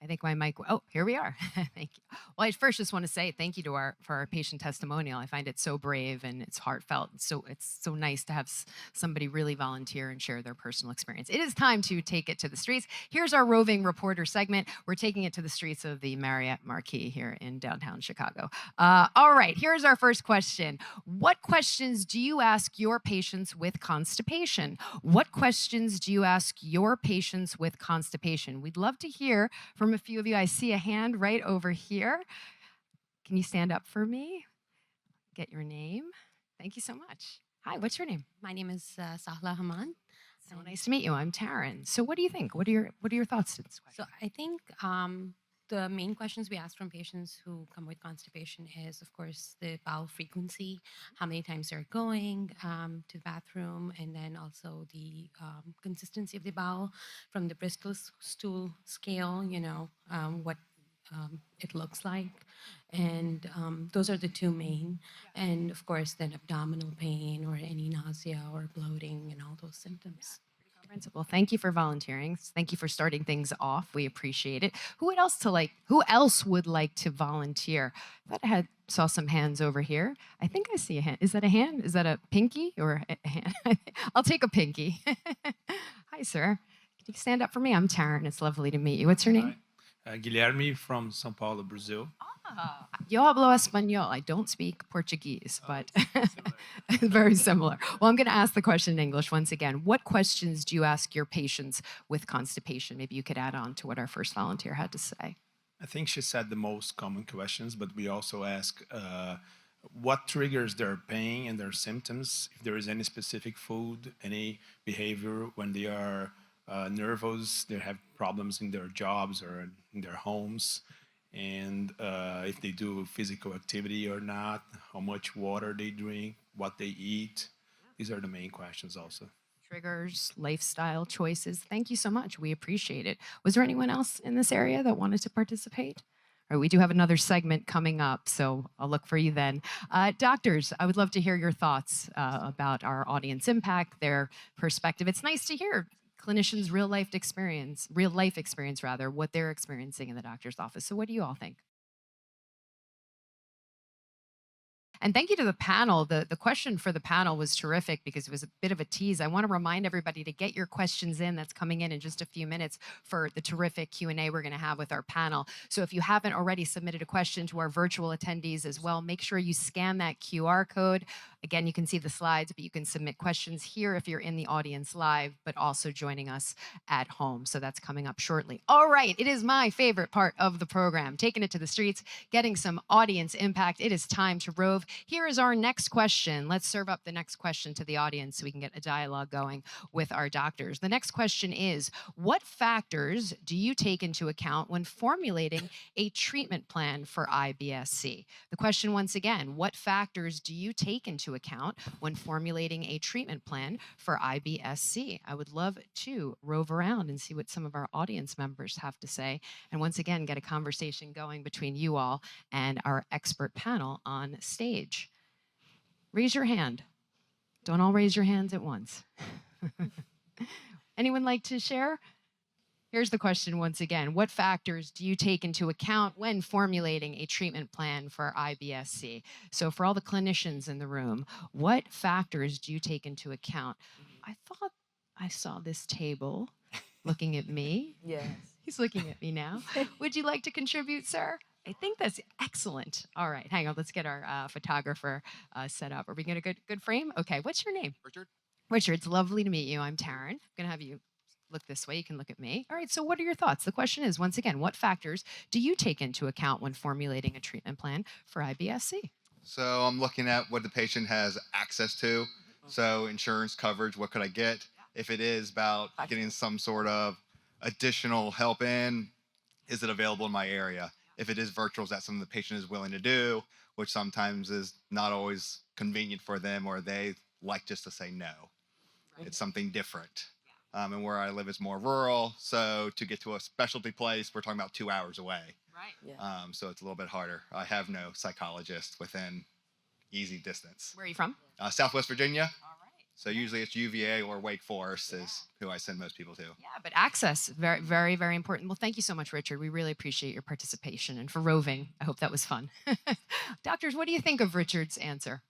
I think my mic. Oh, here we are. Thank you. Well, I first just want to say thank you to for our patient testimonial. I find it so brave and it's heartfelt. It's so nice to have somebody really volunteer and share their personal experience. It is time to take it to the streets. Here's our roving reporter segment. We're taking it to the streets of the Marriott Marquis here in downtown Chicago. All right, here's our first question. What questions do you ask your patients with constipation? What questions do you ask your patients with constipation? We'd love to hear from a few of you. I see a hand right over here. Can you stand up for me? Get your name. Thank you so much. Hi, what's your name? My name is Sahla Haman. So nice to meet you. I'm Taryn. So what do you think? What are your thoughts to this question? So I think the main questions we ask from patients who come with constipation is, of course, the bowel frequency, how many times they're going to the bathroom, and then also the consistency of the bowel from the Bristol stool scale, what it looks like. And those are the two main. And of course, then abdominal pain or any nausea or bloating and all those symptoms. Well, thank you for volunteering. Thank you for starting things off. We appreciate it. Who else would like to volunteer? I thought I saw some hands over here. I think I see a hand. Is that a hand? Is that a pinky or a hand? I'll take a pinky. Hi, sir. Can you stand up for me? I'm Taryn. It's lovely to meet you. What's your name? Guilherme from São Paulo, Brazil. Yo hablo español. I don't speak Portuguese, but very similar. Well, I'm going to ask the question in English once again. What questions do you ask your patients with constipation? Maybe you could add on to what our first volunteer had to say. I think she said the most common questions, but we also ask what triggers their pain and their symptoms, if there is any specific food, any behavior when they are nervous, they have problems in their jobs or in their homes, and if they do physical activity or not, how much water they drink, what they eat. These are the main questions also. Triggers, lifestyle choices. Thank you so much. We appreciate it. Was there anyone else in this area that wanted to participate? All right, we do have another segment coming up, so I'll look for you then. Doctors, I would love to hear your thoughts about our audience impact, their perspective. It's nice to hear clinicians' real life experience, what they're experiencing in the doctor's office. So what do you all think? And thank you to the panel. The question for the panel was terrific because it was a bit of a tease. I want to remind everybody to get your questions in. That's coming in just a few minutes for the terrific Q&A we're going to have with our panel. So if you haven't already submitted a question to our virtual attendees as well, make sure you scan that QR code. Again, you can see the slides, but you can submit questions here if you're in the audience live, but also joining us at home. So that's coming up shortly. All right, it is my favorite part of the program, taking it to the streets, getting some audience impact. It is time to rove. Here is our next question. Let's serve up the next question to the audience so we can get a dialogue going with our doctors. The next question is, what factors do you take into account when formulating a treatment plan for IBS-C? The question once again, what factors do you take into account when formulating a treatment plan for IBS-C? I would love to rove around and see what some of our audience members have to say, and once again, get a conversation going between you all and our expert panel on stage. Raise your hand. Don't all raise your hands at once. Anyone like to share? Here's the question once again. What factors do you take into account when formulating a treatment plan for IBS-C? So for all the clinicians in the room, what factors do you take into account? I thought I saw this table looking at me. Yes. He's looking at me now. Would you like to contribute, sir? I think that's excellent. All right, hang on. Let's get our photographer set up. Are we getting a good frame? Okay, what's your name? Richard. Richard, it's lovely to meet you. I'm Taryn. I'm going to have you look this way. You can look at me. All right, so what are your thoughts? The question is, once again, what factors do you take into account when formulating a treatment plan for IBS-C? So I'm looking at what the patient has access to. So insurance coverage, what could I get? If it is about getting some sort of additional help in, is it available in my area? If it is virtual, is that something the patient is willing to do, which sometimes is not always convenient for them, or they like just to say no. Right. It's something different. And where I live is more rural, so to get to a specialty place, we're talking about 2 hours away. Right. Yeah. So it's a little bit harder. I have no psychologist within easy distance. Where are you from? Southwest Virginia. All right. So usually it's UVA or Wake Forest is who I send most people to. Yeah, but access, very, very, very important. Well, thank you so much, Richard. We really appreciate your participation. And for Roving, I hope that was fun. Doctors, what do you think of Richard's answer?